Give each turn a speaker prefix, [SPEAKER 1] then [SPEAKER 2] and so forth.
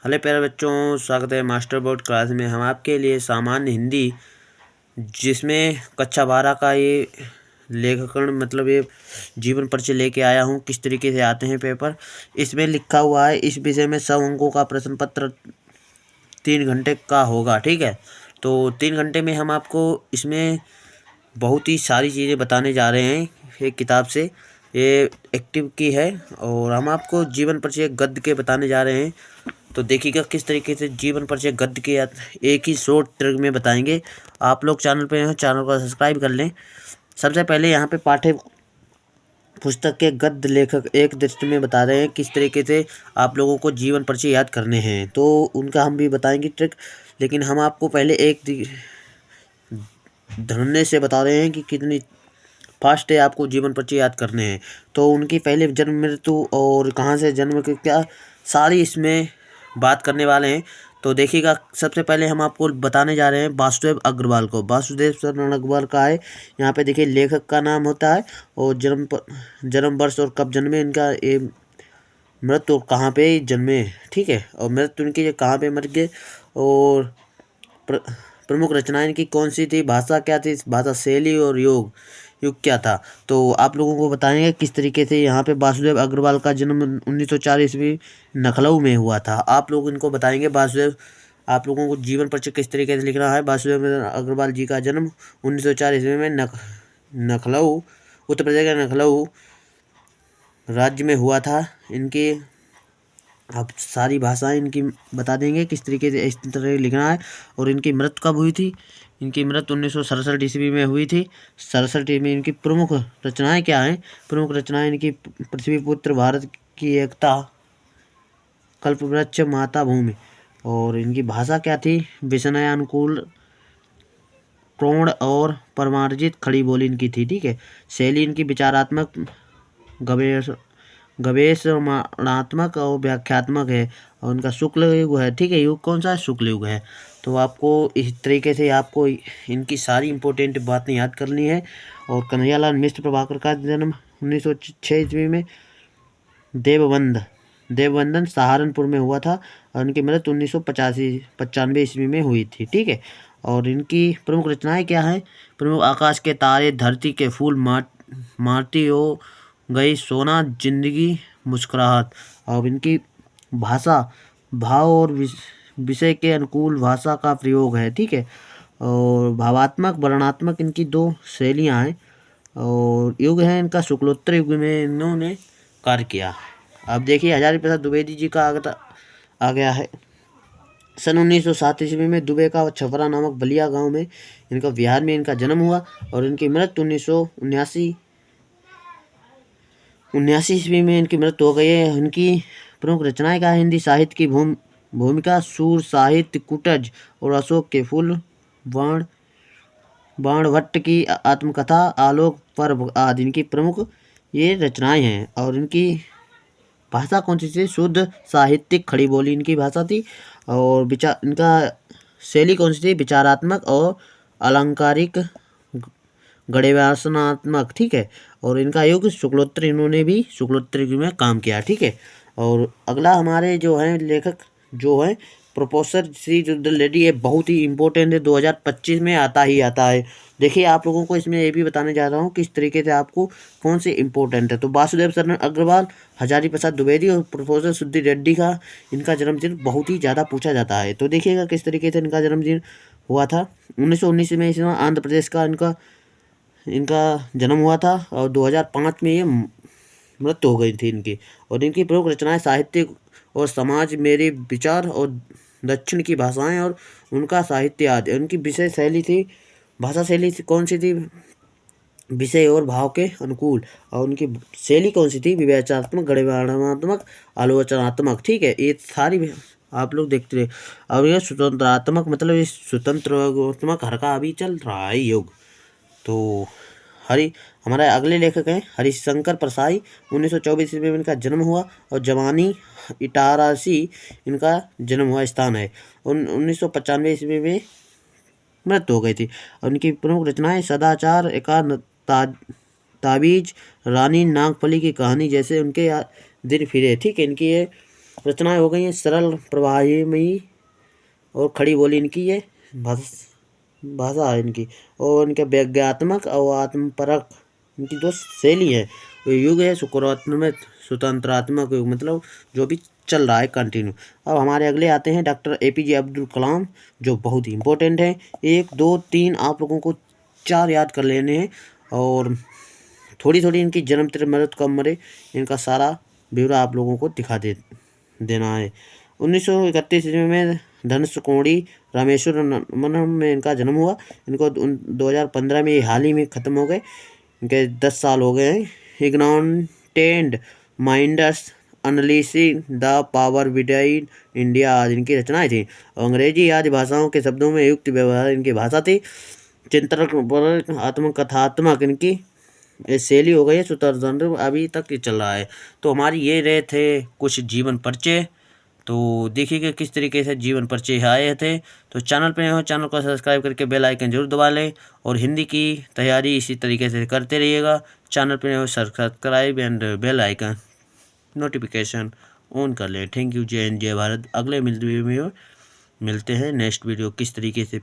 [SPEAKER 1] Hello प्यारे बच्चों, स्वागत है मास्टर बोर्ड क्लास में। हम आपके लिए सामान्य हिंदी जिसमें कक्षा 12 का ये लेखकरण मतलब ये जीवन परिचय लेके आया हूँ। किस तरीके से आते हैं पेपर, इसमें लिखा हुआ है। इस विषय में 100 अंकों का प्रश्न पत्र 3 घंटे का होगा। ठीक है, तो 3 घंटे में हम आपको इसमें बहुत ही सारी चीज़ें बताने जा रहे हैं। एक किताब से ये एक्टिव की है और हम आपको जीवन परिचय गद्य के बताने जा रहे हैं। तो देखिएगा किस तरीके से जीवन परिचय गद्य के एक ही शॉर्ट ट्रिक में बताएंगे। आप लोग चैनल पे हैं, चैनल को सब्सक्राइब कर लें। सबसे पहले यहाँ पे पाठ्य पुस्तक के गद्य लेखक एक दृष्टि में बता रहे हैं किस तरीके से आप लोगों को जीवन परिचय याद करने हैं, तो उनका हम भी बताएंगे ट्रिक। लेकिन हम आपको पहले एक धरने से बता रहे हैं कि कितनी फास्ट है आपको जीवन परिचय याद करने हैं। तो उनकी पहले जन्म मृत्यु और कहाँ से जन्म के क्या सारी इसमें बात करने वाले हैं। तो देखिएगा, सबसे पहले हम आपको बताने जा रहे हैं वासुदेव अग्रवाल को। वासुदेव शरण अग्रवाल का है। यहाँ पे देखिए लेखक का नाम होता है और जन्म वर्ष और कब जन्मे इनका, ये मृत्यु कहाँ पे जन्मे। ठीक है, और मृत्यु इनकी कहाँ पे मर गए और प्रमुख रचनाएं इनकी कौन सी थी, भाषा क्या थी, भाषा शैली और युग क्या था। तो आप लोगों को बताएंगे किस तरीके से। यहाँ पे वासुदेव अग्रवाल का जन्म 1904 ईस्वी लखनऊ में हुआ था। आप लोग इनको बताएंगे वासुदेव, आप लोगों को जीवन परिचय किस तरीके से लिखना है। वासुदेव अग्रवाल जी का जन्म 1904 ईस्वी में लखनऊ, उत्तर प्रदेश के लखनऊ राज्य में हुआ था। इनके अब सारी भाषाएं इनकी बता देंगे किस तरीके से इस तरह लिखना है। और इनकी मृत्यु कब हुई थी, इनकी मृत्यु 1967 ईस्वी में हुई थी। 67 में इनकी प्रमुख रचनाएं क्या हैं। प्रमुख रचनाएं इनकी पृथ्वीपुत्र, भारत की एकता, कल्पवृक्ष, माता भूमि। और इनकी भाषा क्या थी, विषयानुकूल, प्रौढ़ और परमार्जित खड़ी बोली इनकी थी। ठीक है, शैली इनकी विचारात्मक, गवेषणात्मक और व्याख्यात्मक है। और उनका शुक्ल युग है। ठीक है, युग कौन सा है, शुक्ल युग है। तो आपको इस तरीके से आपको इनकी सारी इंपॉर्टेंट बातें याद करनी है। और कन्हैयालाल मिश्र प्रभाकर का जन्म 1906 ईस्वी में देवबंदन सहारनपुर में हुआ था। और इनकी मृत्यु 1995 ईस्वी में हुई थी। ठीक है, और इनकी प्रमुख रचनाएं क्या हैं। प्रमुख आकाश के तारे, धरती के फूल, माटी हो गई, सोना, जिंदगी, मुस्कुराहट। और इनकी भाषा भाव और विषय के अनुकूल भाषा का प्रयोग है। ठीक है, और भावात्मक, वर्णनात्मक इनकी 2 शैलियाँ हैं। और युग है इनका शुक्लोत्तर युग में इन्होंने कार्य किया। अब देखिए हजारी प्रसाद द्विवेदी जी का आ गया है। सन 1907 ईस्वी में दुबे का छपरा नामक बलिया गांव में इनका बिहार में इनका जन्म हुआ। और इनकी मृत्यु 1979 ईस्वी में इनकी मृत्यु हो गई है। इनकी प्रमुख रचनाएं क्या है। हिंदी साहित्य की भूमिका, सूर साहित्य, कुटज और अशोक के फूल, बाणभट्ट की आत्मकथा, आलोक पर्व आदि इनकी प्रमुख ये रचनाएं हैं। और इनकी भाषा कौन सी थी, शुद्ध साहित्यिक खड़ी बोली इनकी भाषा थी। और इनका शैली कौन सी थी, विचारात्मक और अलंकारिक, गणिवासनात्मक। ठीक है, और इनका युग शुक्लोत्तर, इन्होंने भी शुक्लोत्तर युग में काम किया। ठीक है, और अगला हमारे जो हैं लेखक जो हैं प्रोफेसर श्री रुद्र रेड्डी, ये बहुत ही इंपॉर्टेंट है, 2025 में आता ही आता है। देखिए आप लोगों को इसमें ये भी बताने जा रहा हूँ किस तरीके से आपको कौन से इंपॉर्टेंट है। तो वासुदेव शरण अग्रवाल, हजारी प्रसाद द्विवेदी और प्रोफेसर सुधि रेड्डी का इनका जन्मदिन बहुत ही ज़्यादा पूछा जाता है। तो देखिएगा किस तरीके से इनका जन्मदिन हुआ था। 1919 में इसमें आंध्र प्रदेश का इनका जन्म हुआ था। और 2005 में ये मृत्यु हो गई थी इनकी। और इनकी प्रमुख रचनाएं साहित्य और समाज, मेरे विचार और दक्षिण की भाषाएं और उनका साहित्य आदि। उनकी विषय शैली थी, भाषा शैली कौन सी थी, विषय और भाव के अनुकूल। और उनकी शैली कौन सी थी, विवेचनात्मक, गणिवात्मक, आलोचनात्मक। ठीक है, ये सारी आप लोग देखते रहे। और यह स्वतंत्रात्मक मतलब ये स्वतंत्रात्मक हर का अभी चल रहा है युग। तो हमारे अगले लेखक हैं हरिशंकर परसाई। 1924 ईस्वी में इनका जन्म हुआ। और जवानी इटारसी इनका जन्म हुआ स्थान है। 1995 ईस्वी में मृत्यु हो गई थी। और उनकी प्रमुख रचनाएं सदाचार, एकाध ताबीज, रानी नागफली की कहानी जैसे उनके दिन फिरे। ठीक है, इनकी ये रचनाएं हो गई हैं सरल, प्रभावमयी और खड़ी बोली इनकी ये भाषा है इनकी, और इनके व्यंग्यात्मक और आत्मपरक इनकी जो शैली है। युग है शुक्रात्मक स्वतंत्रात्मक युग, मतलब जो भी चल रहा है कंटिन्यू। अब हमारे अगले आते हैं डॉक्टर APJ अब्दुल कलाम, जो बहुत ही इंपॉर्टेंट है। 1 2 3 आप लोगों को 4 याद कर लेने हैं, और थोड़ी थोड़ी इनकी जन्म तिथि, मृत्यु कब मरे, इनका सारा ब्यौरा आप लोगों को दिखा देना है। 1931 में धनुषकोडी रामेश्वरम में इनका जन्म हुआ। इनको 2015 में, हाल ही में ख़त्म हो गए, इनके 10 साल हो गए हैं। इग्नोटेंड माइंडस अनलीसिंग द पावर विदाइन इंडिया आज इनकी रचनाएं थी। अंग्रेजी आदि भाषाओं के शब्दों में युक्त व्यवहार इनकी भाषा थी। चिंतन आत्मकथात्मक इनकी शैली हो गई है। स्वतंत्र अभी तक ये चल रहा है। तो हमारी ये रहे थे कुछ जीवन परिचय। तो देखिए किस तरीके से जीवन परिचय आए थे। तो चैनल पे हो, चैनल को सब्सक्राइब करके बेल आइकन जरूर दबा लें, और हिंदी की तैयारी इसी तरीके से करते रहिएगा। चैनल पे हो subscribe and bell icon notification on कर लें। Thank you. जय हिंद जय भारत। अगले मिलते हैं नेक्स्ट वीडियो किस तरीके से